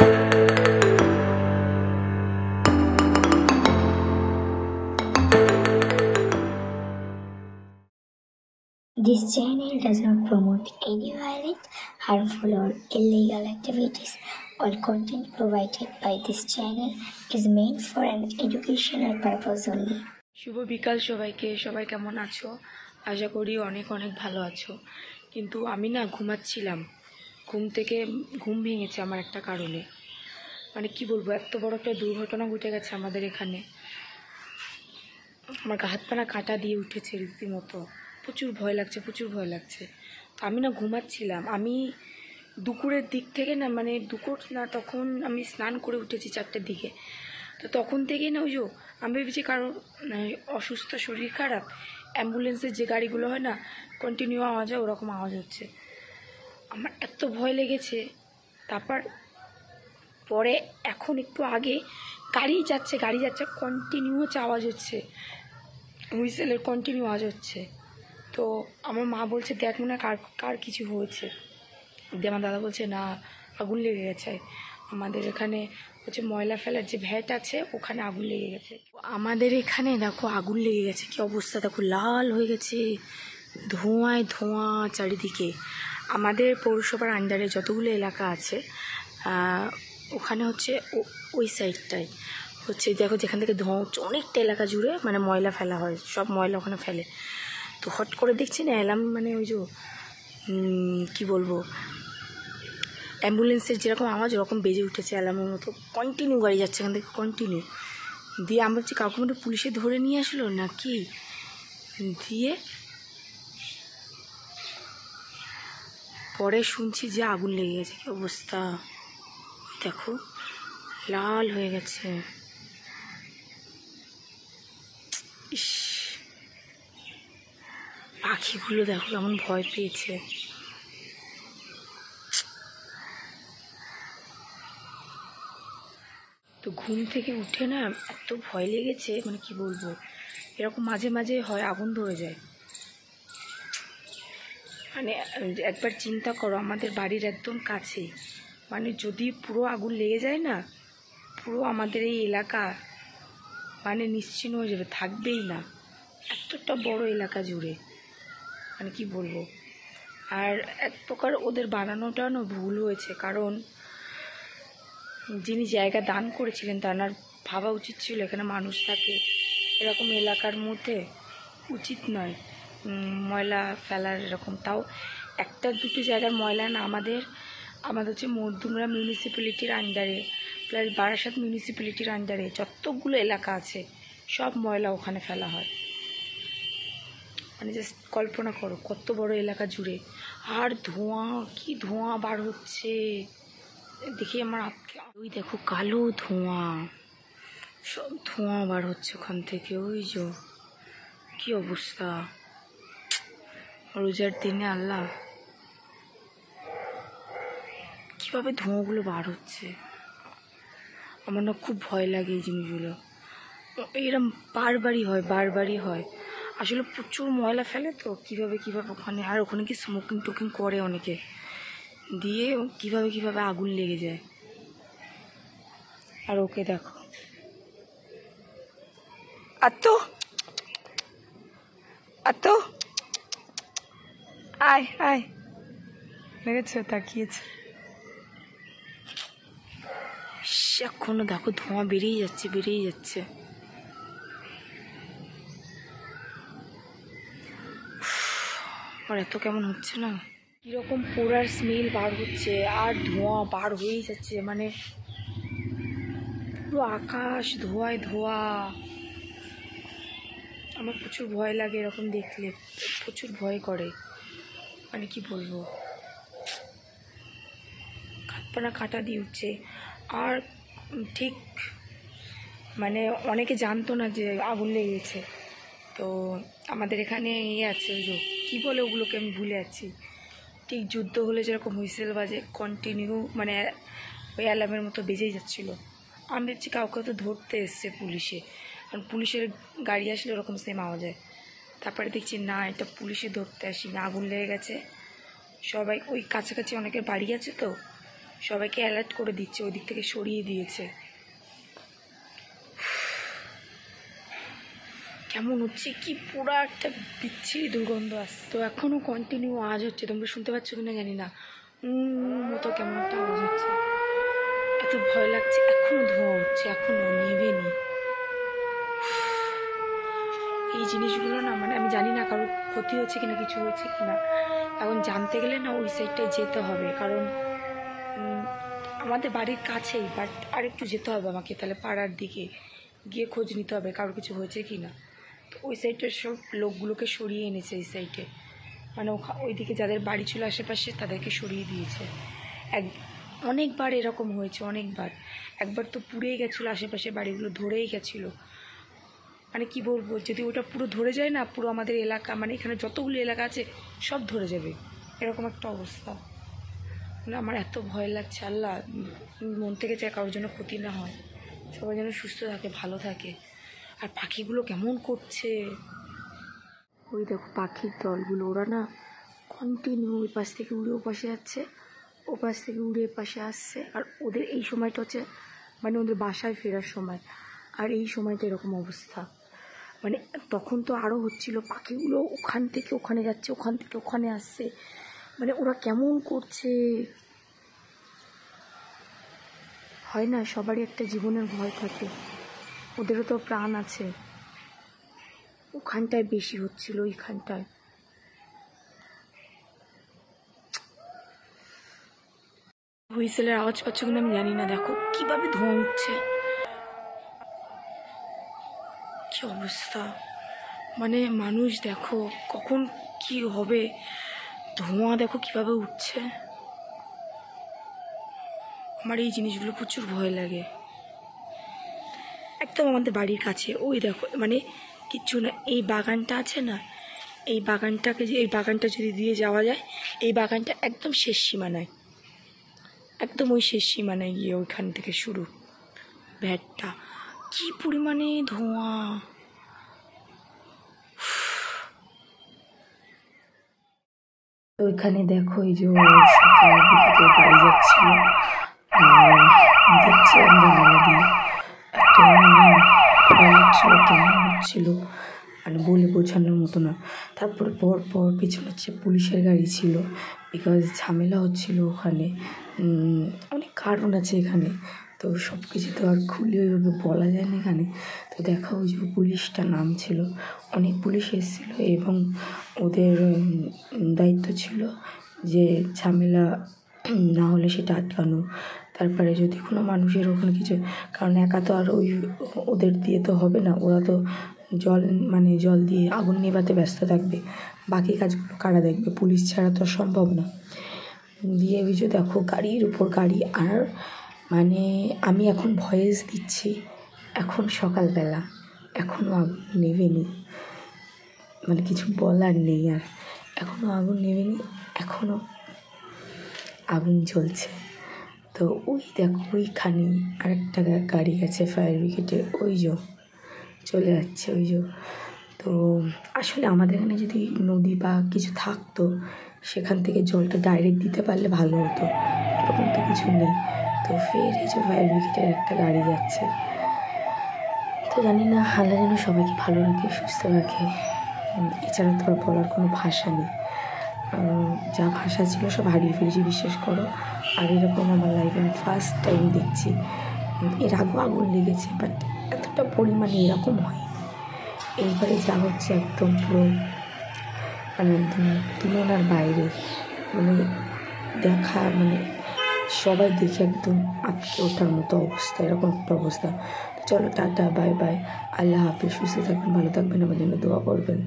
This channel does not promote any violent, harmful, or illegal activities. All content provided by this channel is meant for an educational purpose only. শুভ বিকাল সবাইকে। সবাই কেমন আছো? আশা করি অনেক অনেক ভালো আছো। কিন্তু আমি না ঘুমাচ্ছিলাম, ঘুম ভেঙেছে আমার একটা কারণে। মানে কি বলবো, এত বড় একটা দুর্ঘটনা ঘটে গেছে আমাদের এখানে। আমার হাত পা না কাঁটা দিয়ে উঠেছে রীতিমতো। প্রচুর ভয় লাগছে। আমি না ঘুমাচ্ছিলাম, আমি দুপুরের দিক থেকে না, মানে দুপুর না, তখন আমি স্নান করে উঠেছি 4টের দিকে। তো তখন থেকেই না, ওই যে আমি ভেবেছি কারো অসুস্থ, শরীর খারাপ, অ্যাম্বুলেন্সের যে গাড়িগুলো হয় না, কন্টিনিউ আওয়াজ হয়, ওরকম আওয়াজ হচ্ছে। আমার এত ভয় লেগেছে। তারপর পরে এখন একটু আগে গাড়ি যাচ্ছে, কন্টিনিউ হচ্ছে, আওয়াজ হচ্ছে, হুইসেলের কন্টিনিউ আওয়াজ হচ্ছে। তো আমার মা বলছে দেখ মনে হয় কার কিছু হয়েছে। দিয়ে আমার দাদা বলছে না, আগুন লেগে গেছে। আমাদের এখানে হচ্ছে ময়লা ফেলার যে ভ্যাট আছে, ওখানে আগুন লেগে গেছে। আমাদের এখানে দেখো আগুন লেগে গেছে, কি অবস্থা দেখো, লাল হয়ে গেছে, ধোঁয়ায় ধোঁয়া চারিদিকে। আমাদের পৌরসভার আন্ডারে যতগুলো এলাকা আছে, ওখানে হচ্ছে ওই সাইডটায় হচ্ছে দেখো, যেখান থেকে ধোঁয়া অনেকটা এলাকা জুড়ে মানে ময়লা ফেলা হয়, সব ময়লা ওখানে ফেলে। তো হট করে দেখছি না এলাম, মানে ওই যে কী বলবো, অ্যাম্বুলেন্সের যেরকম আওয়াজ ওরকম বেজে উঠেছে অ্যালার্মের মতো, কন্টিনিউ গাড়ি যাচ্ছে এখান থেকে, কন্টিনিউ। দিয়ে আমরা ভাবছি কাউকে মধ্যে পুলিশে ধরে নিয়ে আসলো নাকি। দিয়ে পরে শুনছি যে আগুন লেগে গেছে। কি অবস্থা দেখো, লাল হয়ে গেছে। ইস, পাখিগুলো দেখো কেমন ভয় পেয়েছে। তো ঘুম থেকে উঠে না এত ভয় লেগেছে, মানে কি বলবো, এরকম মাঝে মাঝে হয়, আগুন ধরে যায়। মানে একবার চিন্তা করো, আমাদের বাড়ির একদম কাছে, মানে যদি পুরো আগুন লেগে যায় না, পুরো আমাদের এই এলাকা মানে নিশ্চিহ্ন হয়ে যাবে, থাকবেই না, এতটা বড় এলাকা জুড়ে। মানে কি বলবো। আর এক প্রকার ওদের বানানোটা না ভুল হয়েছে, কারণ যিনি জায়গা দান করেছিলেন তার ভাবা উচিত ছিল এখানে মানুষ থাকে, এরকম এলাকার মধ্যে উচিত নয় ময়লা ফেলার এরকম। তাও একটা দুটো জায়গার ময়লা না, আমাদের হচ্ছে মধ্যমগ্রাম মিউনিসিপ্যালিটির আন্ডারে, প্লাস বারাসাত মিউনিসিপ্যালিটির আন্ডারে যতগুলো এলাকা আছে, সব ময়লা ওখানে ফেলা হয়। মানে জাস্ট কল্পনা করো কত বড় এলাকা জুড়ে। আর ধোঁয়া, কি ধোঁয়া বার হচ্ছে দেখি আমার আজকে। ওই দেখো কালো ধোঁয়া, সব ধোঁয়া বার হচ্ছে ওখান থেকে। ওই যে কি অবস্থা, রোজার দিনে আল্লাহ কিভাবে ধোঁয়াগুলো বার হচ্ছে। আমার না খুব ভয় লাগে এই জিনিসগুলো। এরম বারবারই হয়। আসলে প্রচুর ময়লা ফেলে, তো কিভাবে ওখানে, আর ওখানে কি স্মোকিং টোকিং করে অনেকে, দিয়ে কিভাবে আগুন লেগে যায়। আর ওকে দেখো, আত্ম আয় লেগেছে, তাকিয়েছে। এখনো দেখো ধোঁয়া বেরিয়ে যাচ্ছে। আর এত কেমন হচ্ছে না, কিরকম পোড়ার স্মেল বার হচ্ছে, আর ধোঁয়া বার হয়েই যাচ্ছে, মানে পুরো আকাশ ধোঁয়ায় ধোয়া। আমার প্রচুর ভয় লাগে এরকম দেখলে, প্রচুর ভয় করে। মানে কি বলবো, হাত পা না কাঁটা দিয়ে উঠছে। আর ঠিক মানে অনেকে জানতো না যে আগুন লেগেছে। তো আমাদের এখানে আছে, ওই যে কী বলে ওগুলোকে, আমি ভুলে যাচ্ছি। ঠিক যুদ্ধ হলে যেরকম হুইসেল বাজে কন্টিনিউ, মানে ওই অ্যালার্মের মতো বেজেই যাচ্ছিলো। আমি ভাবছি কাউকে তো ধরতে এসছে পুলিশে, কারণ পুলিশের গাড়ি আসলে ওরকম সেম আওয়াজ হয়। তারপরে দেখছি না, এটা পুলিশে ধরতে আসি না, আগুন লেগে গেছে। সবাই ওই কাছাকাছি অনেকের বাড়ি আছে, তো সবাইকে অ্যালার্ট করে দিচ্ছে, ওই দিক থেকে সরিয়ে দিয়েছে। কেমন হচ্ছে কি, পুরো একটা বিচ্ছিরি দুর্গন্ধ আসছে। তো এখনও কন্টিনিউ আওয়াজ হচ্ছে, তোমরা শুনতে পাচ্ছ কিনা জানি না, মতো কেমন একটা আওয়াজ হচ্ছে। এত ভয় লাগছে, এখনও ধোঁয়া হচ্ছে, এখনও নেভেনি। এই জিনিসগুলো না মানে আমি জানি না কারোর ক্ষতি হচ্ছে কিনা, কিছু হয়েছে কিনা। এখন জানতে গেলে না ওই সাইডটায় যেতে হবে, কারণ আমাদের বাড়ির কাছেই, বাট আর একটু যেতে হবে আমাকে, তাহলে পাড়ার দিকে গিয়ে খোঁজ নিতে হবে কারোর কিছু হয়েছে কি না। তো ওই সাইডটার সব লোকগুলোকে সরিয়ে এনেছে এই সাইডে, মানে ওইদিকে যাদের বাড়ি ছিল আশেপাশে তাদেরকে সরিয়ে দিয়েছে। অনেকবার এরকম হয়েছে, অনেকবার। একবার তো পুড়েই গেছিলো, আশেপাশে বাড়িগুলো ধরেই গেছিলো। মানে কি বলবো, যদি ওটা পুরো ধরে যায় না, পুরো আমাদের এলাকা মানে এখানে যতগুলো এলাকা আছে সব ধরে যাবে, এরকম একটা অবস্থা। মানে আমার এত ভয় লাগছে, আল্লাহ মন থেকে চায় কারোর জন্য ক্ষতি না হয়, সবাই যেন সুস্থ থাকে, ভালো থাকে। আর পাখিগুলো কেমন করছে, ওই দেখো পাখির দলগুলো, ওরা না কন্টিনিউ ওই পাশ থেকে উড়ে ও পাশে যাচ্ছে, ও পাশ থেকে উড়ে পাশে আসছে। আর ওদের এই সময়টা হচ্ছে মানে ওদের বাসায় ফেরার সময়, আর এই সময়টা এরকম অবস্থা। মানে তখন তো আরও হচ্ছিল, পাখিগুলো ওখান থেকে ওখানে যাচ্ছে, ওখান থেকে ওখানে আসছে, মানে ওরা কেমন করছে। হয় না, সবারই একটা জীবনের ভয় থাকে, ওদেরও তো প্রাণ আছে। ওখানটায় বেশি হচ্ছিল, ওইখানটায়। হুইসেলের আওয়াজ পাচ্ছ কিনা আমি জানি না, দেখো কিভাবে ধোঁয়া উঠছে, কি অবস্থা। মানে মানুষ দেখো কখন কি হবে, ধোঁয়া দেখো কিভাবে উঠছে। আমার এই জিনিসগুলো প্রচুর ভয় লাগে। একদম আমাদের বাড়ির কাছে, ওই দেখো মানে কিচ্ছু না, এই বাগানটা আছে না, এই বাগানটা যদি দিয়ে যাওয়া যায়, এই বাগানটা একদম শেষ সীমানায়, একদম ওই শেষ সীমানায় গিয়ে ওইখান থেকে শুরু ভ্যাটটা। কি পরিমাণে ধোঁয়া, ওইখানে দেখো এই যে গাড়ি যাচ্ছিল, আর দেখছিলাম জানালা দিয়ে, এত মানে ভয় লাগছিল, কেমন হচ্ছিল মানে বলে বোঝানোর মতো না। তারপরে পর পিছনে হচ্ছে পুলিশের গাড়ি ছিল, বিকজ ঝামেলা হচ্ছিল ওখানে, অনেক কারণ আছে এখানে, তো সব কিছু তো আর খুলে ওইভাবে বলা যায় না এখানে। তো দেখা ওই যে পুলিশটা নামছিল, অনেক পুলিশ এসেছিলো, এবং ওদের দায়িত্ব ছিল যে ঝামেলা না হলে সেটা আটকানো। তারপরে যদি কোনো মানুষের ওখানে কিছু, কারণ একা তো আর ওদের দিয়ে তো হবে না, ওরা তো জল দিয়ে আগুন নেভাতে ব্যস্ত থাকবে, বাকি কাজগুলো কারা দেখবে, পুলিশ ছাড়া তো সম্ভব না। দিয়ে ওই যে দেখো গাড়ির উপর গাড়ি, আর মানে আমি এখন ভয়েস দিচ্ছি, এখন সকালবেলা, এখনও আগুন নেভেনি, মানে কিছু বলার নেই, আর এখনও আগুন নেভেনি, এখনও আগুন জ্বলছে। তো ওই দেখো ওইখানে আরেকটা গাড়ি গেছে ফায়ার ব্রিগেডে, ওই যে চলে যাচ্ছে, ওই যে। তো আসলে আমাদের এখানে যদি নদী বা কিছু থাকতো, সেখান থেকে জলটা ডাইরেক্ট দিতে পারলে ভালো হতো, এরকম তো কিছু নেই। তো ফের এই যে ফায়ার ব্রিগেডের একটা গাড়ি যাচ্ছে। তো জানি না, আল্লাহ যেন সবাইকে ভালো রাখে, সুস্থ রাখে, এছাড়া তো আর বলার কোনো ভাষা নেই। যা ভাষা ছিল সব হারিয়ে ফেলেছি, বিশ্বাস করো। আর এরকম আমার লাইফে আমি ফার্স্ট টাইম দেখছি। এর আগেও আগুন লেগেছে, বাট এতটা পরিমাণে এরকম হয়নি। এইবারে যা হচ্ছে একদম পুরো মানে একদম তুলনার বাইরে, মানে দেখা মানে সবাই দেখে একদম আটকে ওঠার মতো অবস্থা, এরকম একটা অবস্থা। চলো টাটা, বাই বাই, আল্লাহ হাফেজ, সুস্থ থাকবেন, ভালো থাকবেন, আমার জন্য দোয়া করবেন।